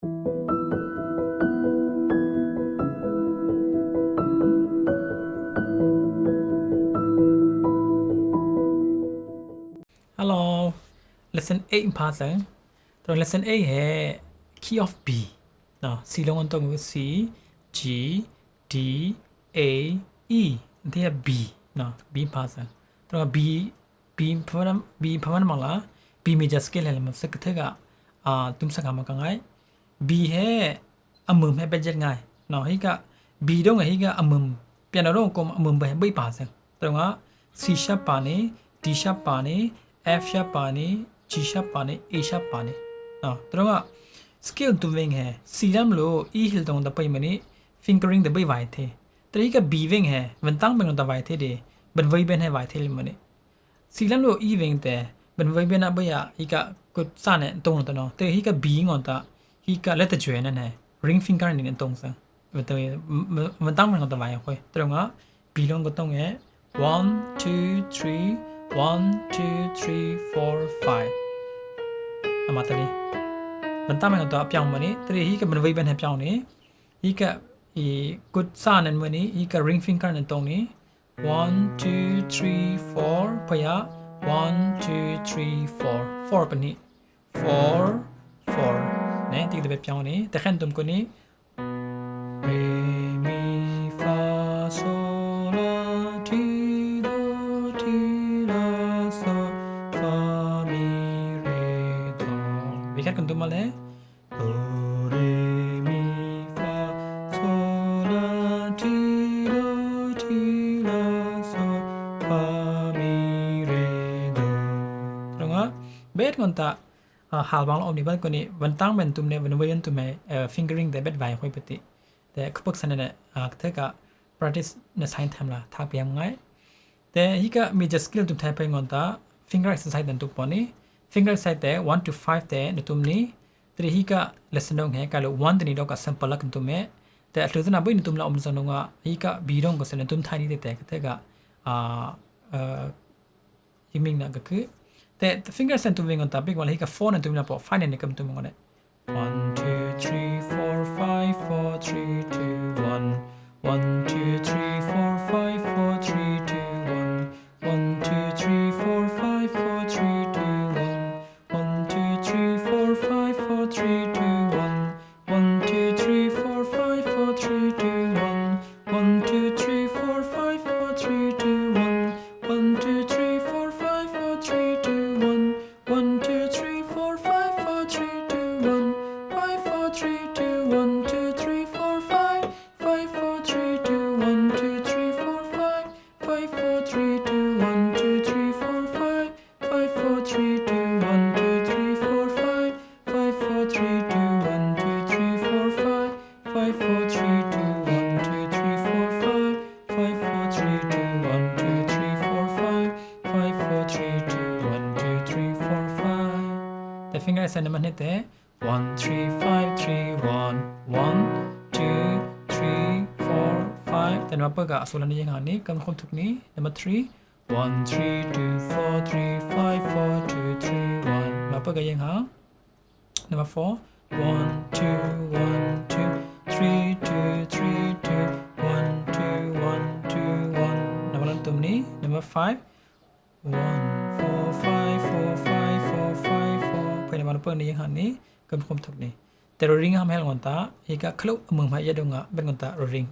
Hello, lesson 8 in person. So lesson 8 है key of B. Now, C long on tongue C, G, D, A, E. They are B. Now, B in person. So B paman mala B major scale है मतलब सकते का तुम सका मका ngay B है अमुम है बजट ngay. Now, ही का B dong ही का अमुम piano dong को अमुम बह बई पास. तो वहाँ C sharp पाने, D sharp पाने, F sharp पाने, G sharp पाने, A sharp पाने. तो वहाँ स्केल तुम वेंग है C लम लो E हिल तो उन्दा पई मनी फिंगरिंग द बई वाई थे. तो ही का B वेंग है वंतांग में उन्दा वाई थे दे बन वही बन है वाई थे लिमने. C लम लो E वेंग ते बन वही बन अब या ही का कुछ साने तो उन्दा नो. तो ही का B उन्दा ही का लेट जुए नन है रिंग फिंगर नहीं तो उनसे. तो वंतांग में उन्दा वाई होए. तो वहाँ B लोग को तो है 1 2 3 1 2 3 4 5 अमातनी बनता में तो प्याऊ मनी तेरे ही का बनवाई बन है प्याऊ ने ही का ये कुछ सानन मनी ही का रिंग फिंगर ने तो ने 1 2 3 4 पया 1 2 3 4 4 पनी 4 4 ने तीन दबे प्याऊ ने तखन तुमको ने रे मी फा सोल ला टी दो टी ला सो फा मी रे दो बिखर कुंतुम माले do re mi fa sol la ti la so fa mi re do. Đúng không? Bet ngon ta hal bang om ni ban ko ni ban tang men tum ne ban wayan tum me fingering the bet vai hoi pati. Te khupuk san ne the ka practice na sign tham la thak piam ngai. Te hi ka major skill tum thai pai ngon ta finger exercise dan tu poni. Finger exercise te 1 to 5 te na tum ni तेरे ही का lesson Dong है कालो 1 तनी डों का sample लग तुम में ते अटलो तना बई तुम ला उम सनोंगा ही का बीरों को सने तुम थानी देते कते का हिमिंग ना गक ते फिंगर सेंट तुम वेंगन ता बिग वाला ही का 4 न तुम ला पो 5 ने कम तुम ngone 1 2 3 4 5 4 3 2 1 1 2 3 4 5 4 3 2 1 1 2 3 4 5 4 3 2 1 1 2 3 4 5 4 3 2 1 1 2 3 4 5 4 3 2 1 1 2 3 4 5 4 3 2 1 1 2 3 4 5 4 3 2 1 1 2 3 4 5 4 3 2 1 5 4 3 2 1 2 3 4 5 5 4 3 2 1 2 3 4 5 5 4 3 2 1 2 3 4 5 5 4 3 2 1 2 3 4 5 5 4 3 2 1 2 3 4 5 5 4 3 2 1 2 3 4 5 5 4 3 2 1 2 3 4 5 5 4 3 2 1 2 3 4 5 The finger is in the minute 1 3 5 3 1 1 2 3 4 5 Then apa ga solan ni yang ni kam khom thuk ni number 3 1 3 2 4 3 5 4 2 3 1 apa ga yang ha Number 4 1 2 1 2 3 2 3 2 1 2 1 2 1 Number lantum ni number 5 1 4 5 4 5 4 5 4 Pai nama lupa ni yang han ni kam khom thuk ni Te ring ham hel ngonta ika khlo mung ma ya donga ben ngonta ring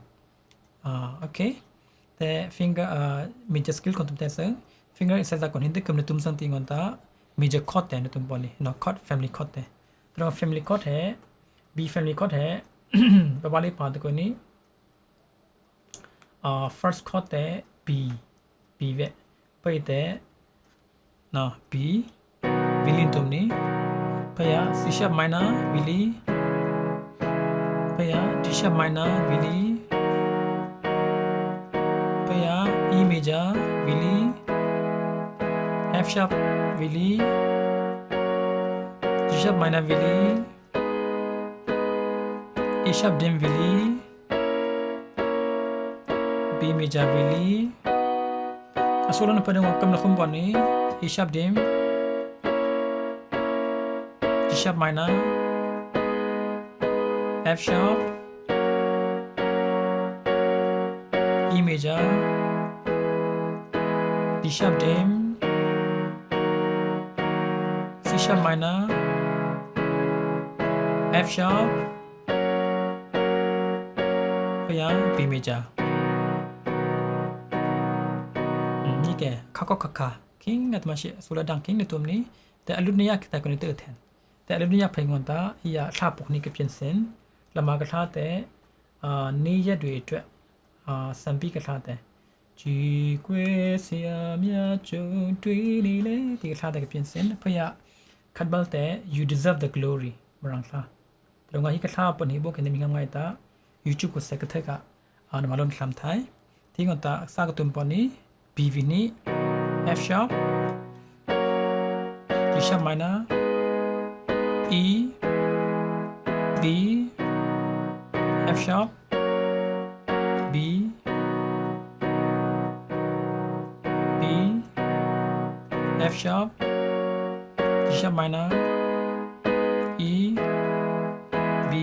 okay Te finger major skill competence finger exercise kon hindi kam ne tum sang ti ngonta major chord te ne tum poni no chord family chord te तो family कोड है B family कोड है बबाली पाद को नहीं first कोड है बी वे पे ना बी विलिन तुमने पया सी शार्प माइनर विली पया डी शार्प माइनर विली पया ई मेजर विली एफ शार्प विली G sharp minor Willi, A sharp dim Willi, B major Willi. Asolan na pwede kam na kumpon ni A sharp dim, G sharp minor, F sharp E major D sharp dim C sharp minor F sharp พยายาม B major นี่แกข้าก็ข้าคิงนัดมาเชื่อสุดาดังคิงในตัวนี้แต่อลุนียากแต่คนนี้เตอร์แทนแต่อลุนียาเพลงวันตาอย่าชาปกนี้กับเปลี่ยนเส้นละมากระทาแต่นี่จะด้วยด้วยสัมปีกระทาแต่จีเกวเสียมยาจูด้วยนี่เลยที่กระทาแต่กับเปลี่ยนเส้นพยายามคัดบัลแต่ you deserve the glory บรังซาตรงนี้กระทาปนนี้บอกกันในมีงานไงตา YouTube ก็เสกเทกะมาลงคำไทยที่กันตาสร้างตัวปนนี้ BV นี้ F sharp G sharp minor E D F sharp B B F sharp G sharp minor E B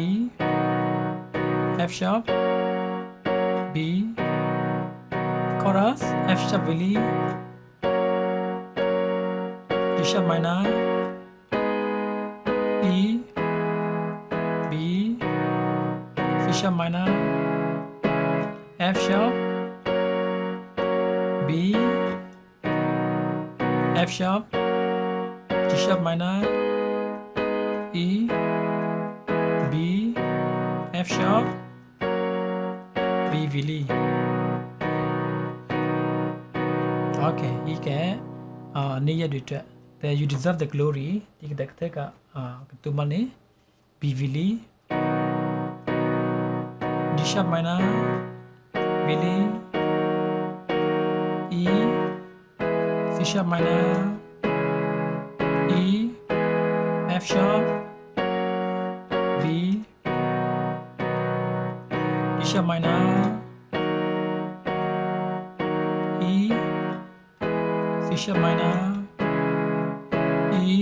F sharp B chorus F sharp really G sharp minor E B C sharp minor F sharp B F sharp G sharp minor E B F sharp B really okay อีกแกนี่ยัดด้วยแต่ you deserve the glory ที่เด็กเทกตัวมันนี่ B really D sharp minor really E C sharp minor E F sharp B D sharp minor E C sharp minor E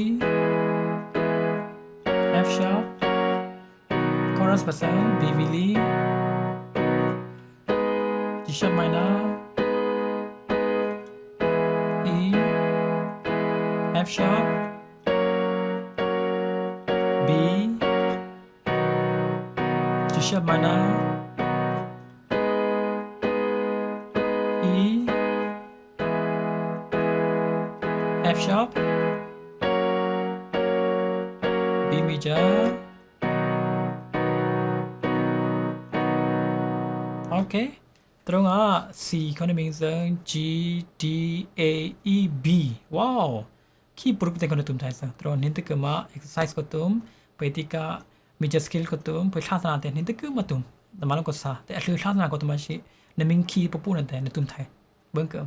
F sharp chorus pasal B really G sharp minor E F sharp B G sharp minor E F sharp B major okay ตรงC เขาในมิงเซิง G D A E B ว้าวคีย์ปรุกแต่คนในตุ้มไทยสังตรงนี้ตะกุมา exercise ก็ตุ้มไปที่กะ major skill ก็ตุ้มไปท่าสนาแต่นี้ตะกุมาตุ้มแต่มาลงก็ซาแต่อันคือท่าสนาก็ตุ้มมาชิในมิงคีย์ปะปูนั่นแต่ในตุ้มไทยเบิ่งเกิม